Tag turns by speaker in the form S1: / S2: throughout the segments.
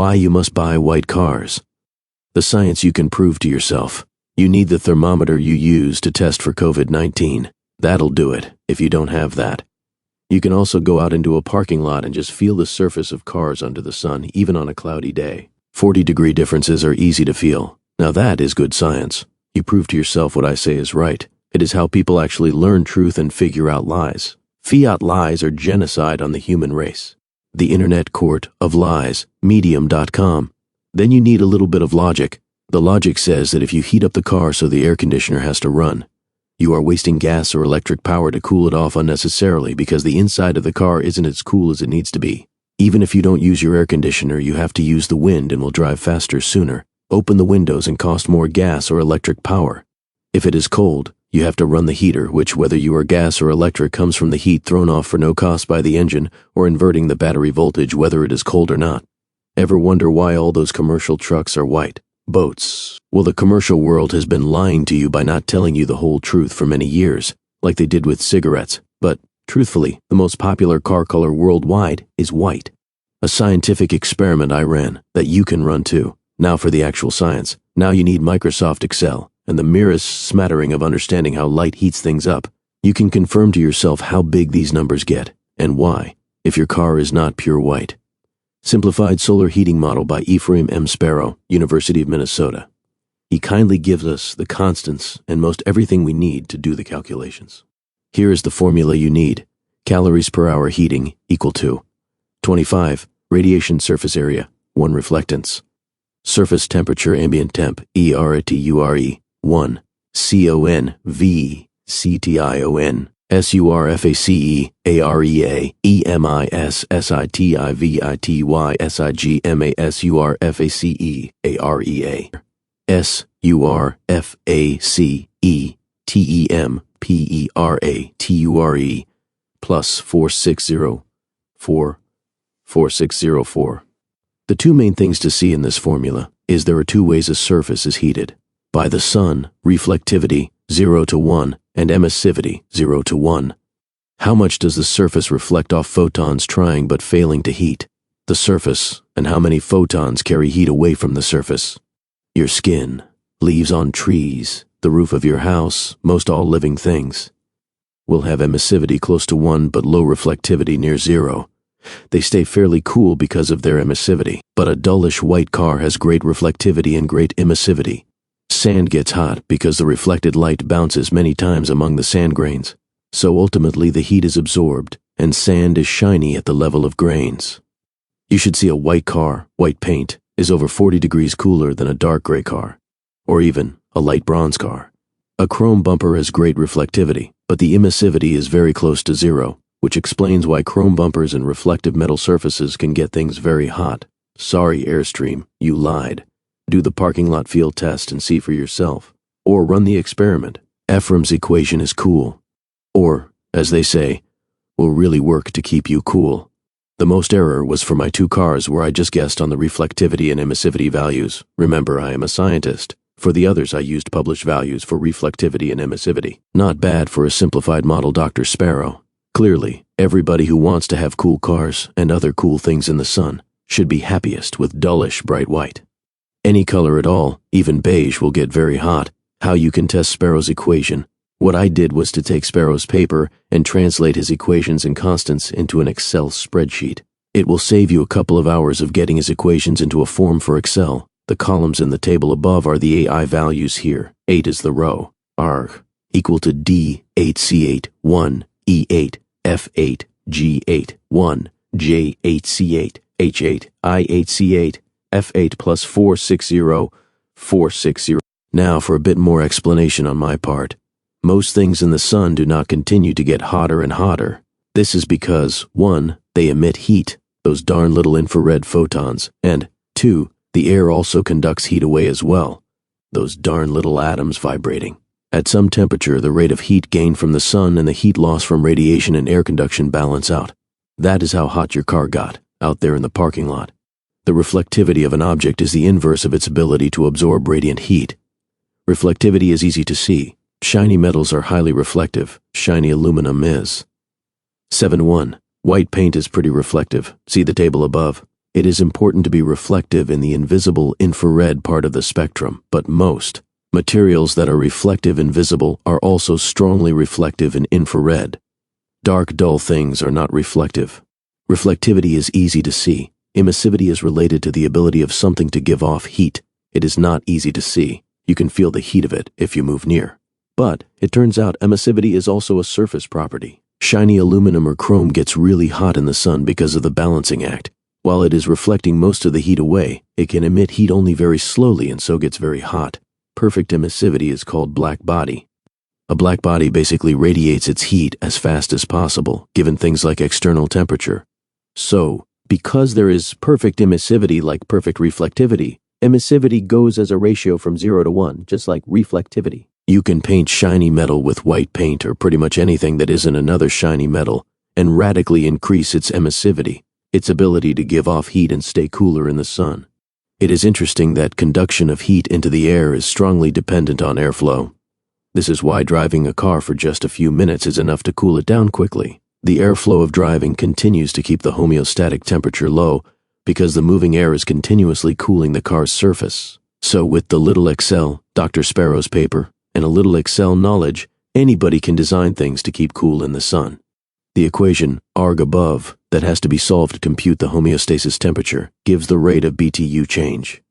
S1: Why you must buy white cars. The science you can prove to yourself. You need the thermometer you use to test for COVID-19. That'll do it, if you don't have that. You can also go out into a parking lot and just feel the surface of cars under the sun, even on a cloudy day. 40-degree differences are easy to feel. Now that is good science. You prove to yourself what I say is right. It is how people actually learn truth and figure out lies. Fiat lies are genocide on the human race. The Internet Court of Lies, Medium.com. Then you need a little bit of logic. The logic says that if you heat up the car so the air conditioner has to run, you are wasting gas or electric power to cool it off unnecessarily because the inside of the car isn't as cool as it needs to be. Even if you don't use your air conditioner, you have to use the wind and will drive faster sooner. Open the windows and cost more gas or electric power. If it is cold, you have to run the heater, which, whether you are gas or electric, comes from the heat thrown off for no cost by the engine or inverting the battery voltage whether it is cold or not. Ever wonder why all those commercial trucks are white? Boats. Well, the commercial world has been lying to you by not telling you the whole truth for many years, like they did with cigarettes. But, truthfully, the most popular car color worldwide is white. A scientific experiment I ran, that you can run too. Now for the actual science. Now you need Microsoft Excel and the merest smattering of understanding how light heats things up. You can confirm to yourself how big these numbers get, and why, if your car is not pure white. Simplified Solar Heating Model by Ephraim M. Sparrow, University of Minnesota. He kindly gives us the constants and most everything we need to do the calculations. Here is the formula you need. Calories per hour heating equal to 25. Radiation surface area, 1 reflectance. Surface temperature ambient temp, ERTURE, 1. CONVCTION, SURFACE, AREA, EMISSITIVITY, SIGMASURFACE, AREA, SURFACETEMPERATURE, plus 4604. The two main things to see in this formula is there are two ways a surface is heated. By the sun, reflectivity 0 to 1 and emissivity 0 to 1. How much does the surface reflect off photons trying but failing to heat? The surface, and how many photons carry heat away from the surface? Your skin, leaves on trees, the roof of your house, most all living things will have emissivity close to 1 but low reflectivity near 0. They stay fairly cool because of their emissivity, but a dullish white car has great reflectivity and great emissivity. Sand gets hot because the reflected light bounces many times among the sand grains, so ultimately the heat is absorbed, and sand is shiny at the level of grains. You should see a white car, white paint, is over 40 degrees cooler than a dark gray car, or even a light bronze car. A chrome bumper has great reflectivity, but the emissivity is very close to 0, which explains why chrome bumpers and reflective metal surfaces can get things very hot. Sorry, Airstream, you lied. Do the parking lot field test and see for yourself. Or run the experiment. Ephraim's equation is cool. Or, as they say, will really work to keep you cool. The most error was for my 2 cars where I just guessed on the reflectivity and emissivity values. Remember, I am a scientist. For the others, I used published values for reflectivity and emissivity. Not bad for a simplified model, Dr. Sparrow. Clearly, everybody who wants to have cool cars and other cool things in the sun should be happiest with dullish bright white. Any color at all, even beige, will get very hot. How you can test Sparrow's equation. What I did was to take Sparrow's paper and translate his equations and constants into an Excel spreadsheet. It will save you a couple of hours of getting his equations into a form for Excel. The columns in the table above are the AI values here. 8 is the row. Arg equal to D8C8 1 E8 F8 G8 1 J8C8 H8 I8C8 F8 plus 460. Now for a bit more explanation on my part. Most things in the sun do not continue to get hotter and hotter. This is because, 1, they emit heat, those darn little infrared photons, and 2, the air also conducts heat away as well, those darn little atoms vibrating. At some temperature, the rate of heat gained from the sun and the heat loss from radiation and air conduction balance out. That is how hot your car got, out there in the parking lot. The reflectivity of an object is the inverse of its ability to absorb radiant heat. Reflectivity is easy to see. Shiny metals are highly reflective. Shiny aluminum is. 7.1. White paint is pretty reflective. See the table above. It is important to be reflective in the invisible infrared part of the spectrum, but most materials that are reflective and visible are also strongly reflective in infrared. Dark, dull things are not reflective. Reflectivity is easy to see. Emissivity is related to the ability of something to give off heat. It is not easy to see. You can feel the heat of it if you move near. But it turns out emissivity is also a surface property. Shiny aluminum or chrome gets really hot in the sun because of the balancing act. While it is reflecting most of the heat away, it can emit heat only very slowly and so gets very hot. Perfect emissivity is called black body. A black body basically radiates its heat as fast as possible, given things like external temperature. So, because there is perfect emissivity like perfect reflectivity, emissivity goes as a ratio from 0 to 1, just like reflectivity. You can paint shiny metal with white paint or pretty much anything that isn't another shiny metal and radically increase its emissivity, its ability to give off heat and stay cooler in the sun. It is interesting that conduction of heat into the air is strongly dependent on airflow. This is why driving a car for just a few minutes is enough to cool it down quickly. The airflow of driving continues to keep the homeostatic temperature low because the moving air is continuously cooling the car's surface. So with the little Excel, Dr. Sparrow's paper, and a little Excel knowledge, anybody can design things to keep cool in the sun. The equation, arg above, that has to be solved to compute the homeostasis temperature, gives the rate of BTU change.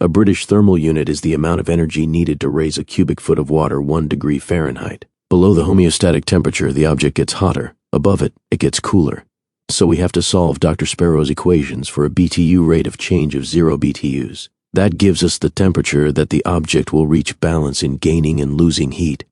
S1: A British thermal unit is the amount of energy needed to raise a cubic foot of water 1 degree Fahrenheit. Below the homeostatic temperature, the object gets hotter. Above it, it gets cooler. So we have to solve Dr. Sparrow's equations for a BTU rate of change of 0 BTUs. That gives us the temperature that the object will reach balance in gaining and losing heat.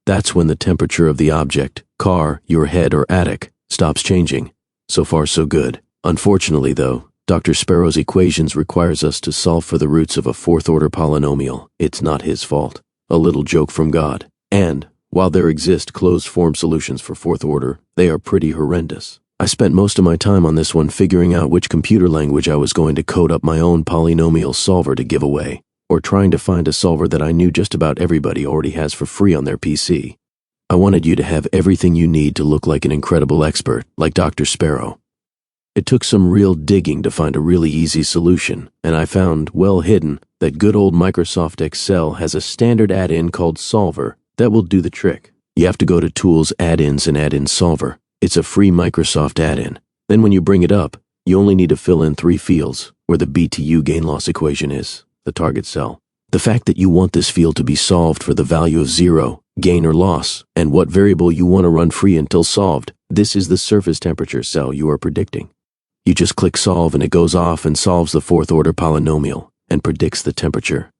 S1: That's when the temperature of the object, car, your head, or attic, stops changing. So far, so good. Unfortunately, though, Dr. Sparrow's equations requires us to solve for the roots of a fourth-order polynomial. It's not his fault. A little joke from God. And, while there exist closed-form solutions for fourth order, they are pretty horrendous. I spent most of my time on this one figuring out which computer language I was going to code up my own polynomial solver to give away, or trying to find a solver that I knew just about everybody already has for free on their PC. I wanted you to have everything you need to look like an incredible expert, like Dr. Sparrow. It took some real digging to find a really easy solution, and I found, well hidden, that good old Microsoft Excel has a standard add-in called Solver that will do the trick. You have to go to Tools, Add-ins, and add in Solver. It's a free Microsoft add-in. Then when you bring it up, you only need to fill in 3 fields, where the BTU gain-loss equation is, the target cell. The fact that you want this field to be solved for the value of 0, gain or loss, and what variable you want to run free until solved, this is the surface temperature cell you are predicting. You just click Solve and it goes off and solves the fourth-order polynomial and predicts the temperature.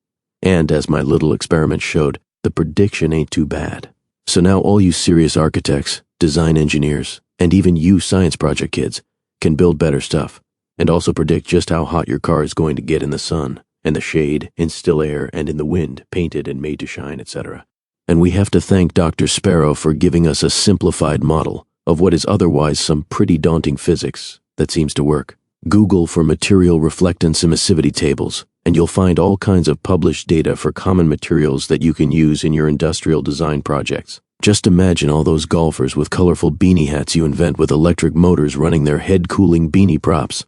S1: And as my little experiment showed, the prediction ain't too bad. So now all you serious architects, design engineers, and even you science project kids can build better stuff and also predict just how hot your car is going to get in the sun, and the shade, in still air, and in the wind, painted and made to shine, etc. And we have to thank Dr. Sparrow for giving us a simplified model of what is otherwise some pretty daunting physics that seems to work. Google for material reflectance emissivity tables, and you'll find all kinds of published data for common materials that you can use in your industrial design projects. Just imagine all those golfers with colorful beanie hats you invent with electric motors running their head-cooling beanie props.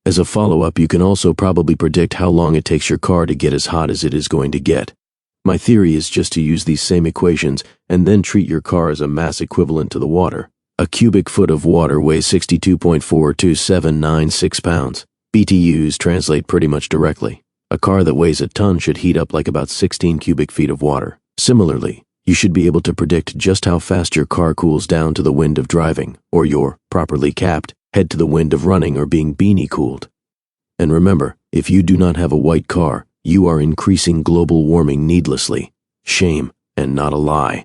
S1: As a follow-up, you can also probably predict how long it takes your car to get as hot as it is going to get. My theory is just to use these same equations and then treat your car as a mass equivalent to the water. A cubic foot of water weighs 62.42796 pounds. BTUs translate pretty much directly. A car that weighs a ton should heat up like about 16 cubic feet of water. Similarly, you should be able to predict just how fast your car cools down to the wind of driving, or your, properly capped, head to the wind of running or being beanie cooled. And remember, if you do not have a white car, you are increasing global warming needlessly. Shame, and not a lie.